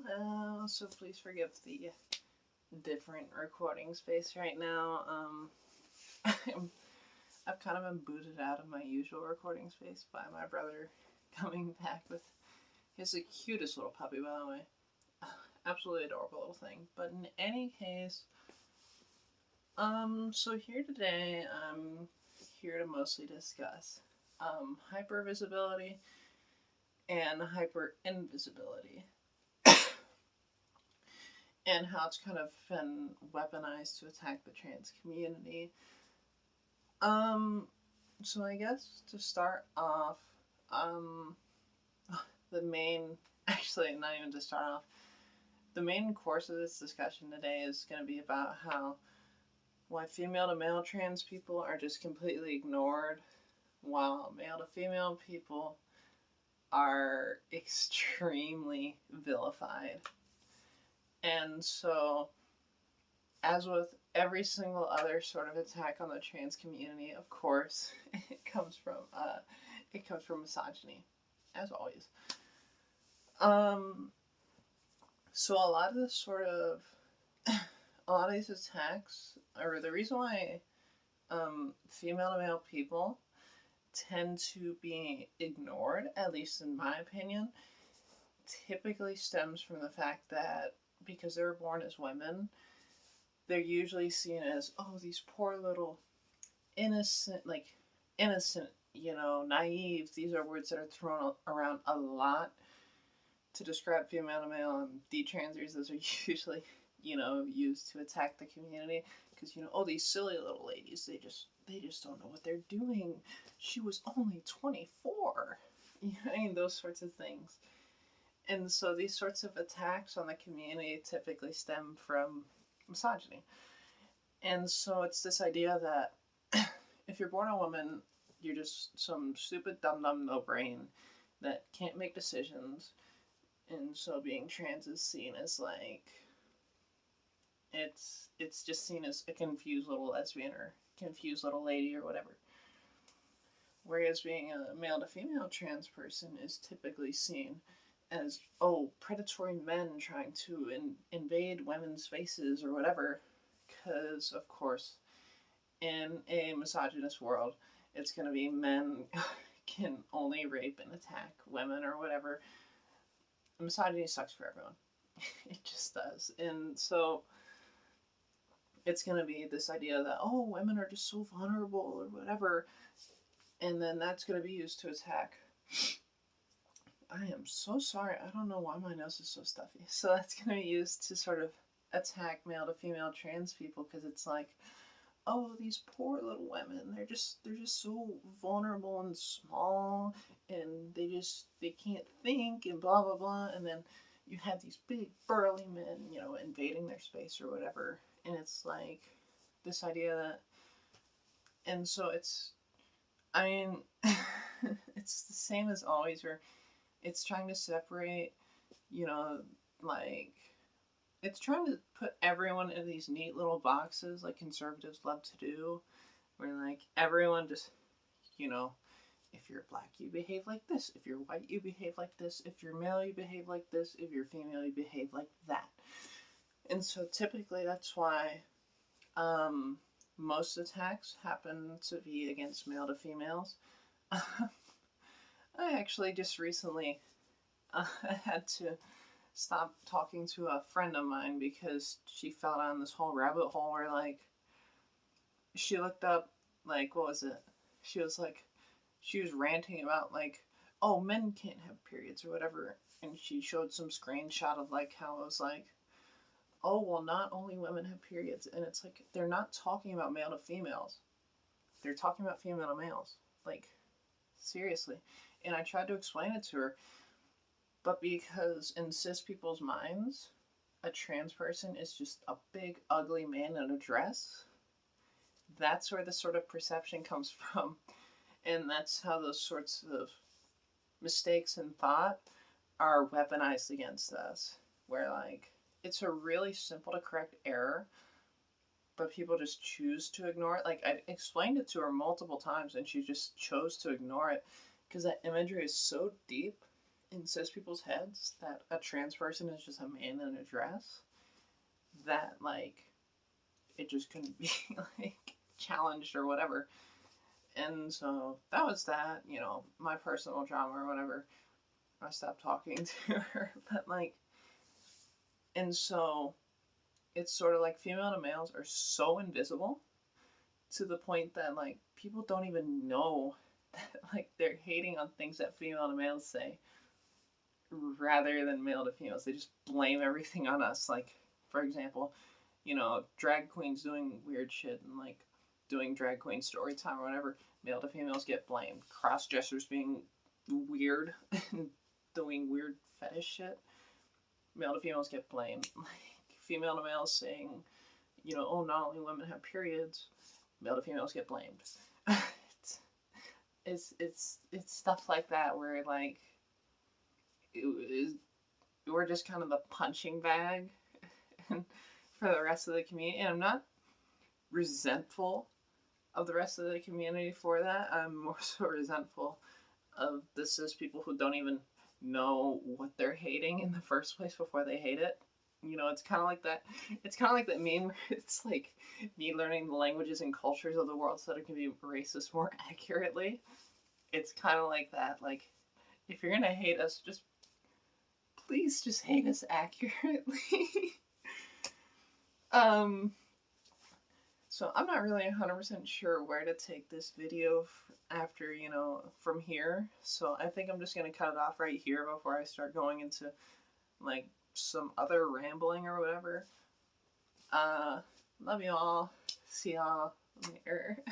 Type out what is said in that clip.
Hello, so please forgive the different recording space right now. I've kind of been booted out of my usual recording space by my brother coming back with the cutest little puppy, by the way. Absolutely adorable little thing. But in any case, so here today, I'm here to mostly discuss hypervisibility and hyperinvisibility. And how it's kind of been weaponized to attack the trans community. So I guess to start off, the main, actually not even to start off, the main course of this discussion today is going to be about why female to male trans people are just completely ignored, while male to female people are extremely vilified. And so, as with every single other sort of attack on the trans community, of course, it comes from misogyny, as always. So a lot of these attacks, or the reason why female to male people tend to be ignored, at least in my opinion, typically stems from the fact that because they were born as women, they're usually seen as, oh, these poor little innocent, naive. These are words that are thrown around a lot to describe female to male, and detransers, those are usually, used to attack the community. Because, oh, these silly little ladies, they just don't know what they're doing. She was only 24. Those sorts of things. And so these sorts of attacks on the community typically stem from misogyny. And so it's this idea that if you're born a woman, you're just some stupid dum-dum no-brain that can't make decisions. And so being trans is seen as it's just seen as a confused little lesbian or confused little lady or whatever. Whereas being a male to female trans person is typically seen as, oh, predatory men trying to invade women's spaces or whatever. Because, of course, in a misogynist world, it's going to be men can only rape and attack women or whatever. Misogyny sucks for everyone. It just does. And so it's going to be this idea that, oh, women are just so vulnerable or whatever. And then that's going to be used to attack. I am so sorry. I don't know why my nose is so stuffy. So that's going to be used to sort of attack male to female trans people, because it's like, oh, these poor little women, they're just so vulnerable and small, and they can't think, and blah blah blah. And then you have these big burly men, invading their space or whatever. And it's like this idea that, and so it's the same as always, where it's trying to separate, it's trying to put everyone in these neat little boxes like conservatives love to do, where everyone just, if you're black, you behave like this. If you're white, you behave like this. If you're male, you behave like this. If you're female, you behave like that. And so typically that's why most attacks happen to be against male to females. I actually just recently had to stop talking to a friend of mine because she fell down this whole rabbit hole where she looked up what was it? She was ranting about oh, men can't have periods or whatever, and she showed some screenshot of how it was oh, well, not only women have periods, and it's they're not talking about male to females, they're talking about female to males, seriously. And I tried to explain it to her, but because in cis people's minds, a trans person is just a big ugly man in a dress, that's where the sort of perception comes from. And that's how those sorts of mistakes in thought are weaponized against us, where it's a really simple to correct error, but people just choose to ignore it. I explained it to her multiple times, and she just chose to ignore it because that imagery is so deep in cis people's heads that a trans person is just a man in a dress, that like it just couldn't be like challenged or whatever. And so that was that, you know, my personal drama or whatever. I stopped talking to her, but like, and so it's sort of like female to males are so invisible to the point that like people don't even know that like they're hating on things that female to males say rather than male to females. They just blame everything on us. Like, for example, you know, drag queens doing weird shit and like doing drag queen story time or whatever, male to females get blamed. Cross dressers being weird and doing weird fetish shit, male to females get blamed. Like female to males saying, you know, oh, not only women have periods, male to females get blamed. it's stuff like that where like we're just kind of the punching bag for the rest of the community, and I'm not resentful of the rest of the community for that. I'm more so resentful of the cis people who don't even know what they're hating in the first place before they hate it. You know, it's kind of like that. It's kind of like that meme where it's like me learning the languages and cultures of the world so that I can be racist more accurately. It's kind of like that. Like, if you're gonna hate us, just please just hate us accurately. So I'm not really 100% sure where to take this video after, you know, from here. So I think I'm just going to cut it off right here before I start going into, like, some other rambling or whatever. Love y'all. See y'all later.